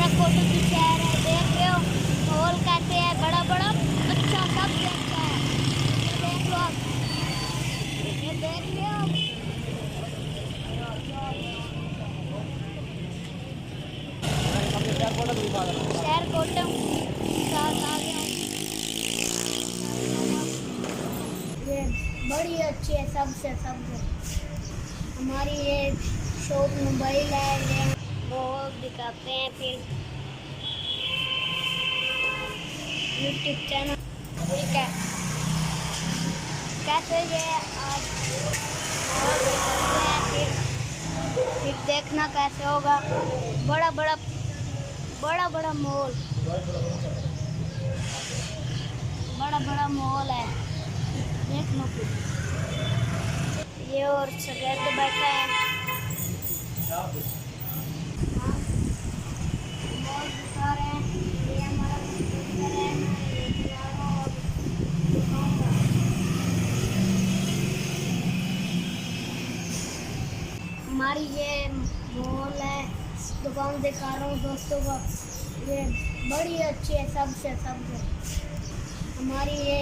शेर कोटो की शहर है, देख रहे हो माहौल कैसे है, बड़ा बड़ा अच्छा सबसे अच्छा है। ये देख लो आप, ये देख रहे हो शहर कोटो साथ आ गया हूँ। ये बड़ी अच्छी है सबसे सबसे। हमारी ये शॉप मोबाइल है, ये वो दिखाते हैं। फिर यूट्यूब चैनल, ठीक है, कैसे ये आज और दिखाते हैं। फिर देखना कैसे होगा। बड़ा बड़ा बड़ा बड़ा मॉल, बड़ा बड़ा मॉल है, देख लो। फिर ये और सगैर बैठा है। मॉल दिखा रहे हैं, ये हमारा कंप्यूटर है, ये पियानो और दिखाऊंगा। हमारी ये मॉल है, दुकान दिखा रहा हूँ दोस्तों को। ये बड़ी अच्छी है सबसे सबसे। हमारी ये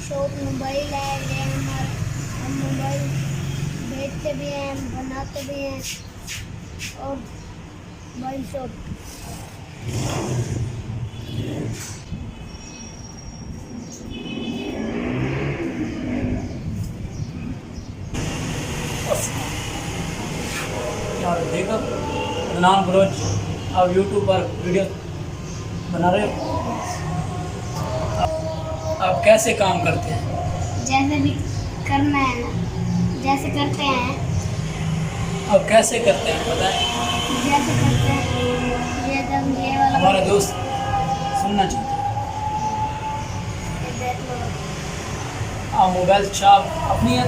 शॉप मोबाइल है, ये हम मोबाइल बेचते भी हैं, बनाते भी हैं। और मोबाइल शॉप देखो नाम बलोच, आप यूट्यूब पर वीडियो बना रहे हो। आप कैसे काम करते हैं? जैसे भी करना है ना, जैसे करते हैं। आप कैसे करते हैं बताएं। जैसे करते हैं, ये जब ये वाला हमारा दोस्त सुनना चाहते हैं। ये देख लो। आप मोबाइल शॉप अपनी है,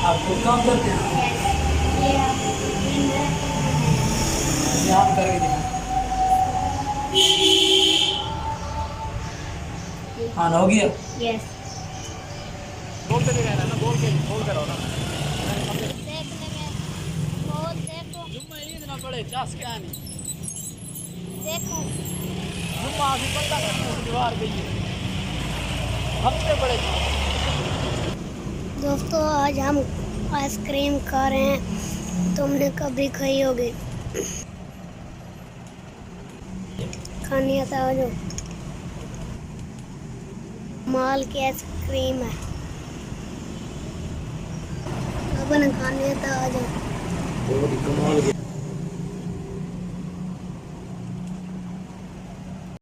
आप खुद काम करते हैं। ये आप ध्यान करके देखना। हाँ हो गया। यस, बोलते नहीं रहना ना, बोल करो ना। देखने में बहुत देखो जुम्मा ईद ना पड़े चास क्या नहीं, देखो। जुम्मा अभी पता नहीं दीवार गई है, हफ्ते पड़े। दोस्तों आज हम आइसक्रीम खा रहे हैं, तुमने कभी खाई होगी। खानी आता हो जो माल की आइसक्रीम है, अपन खानी आता हो जो।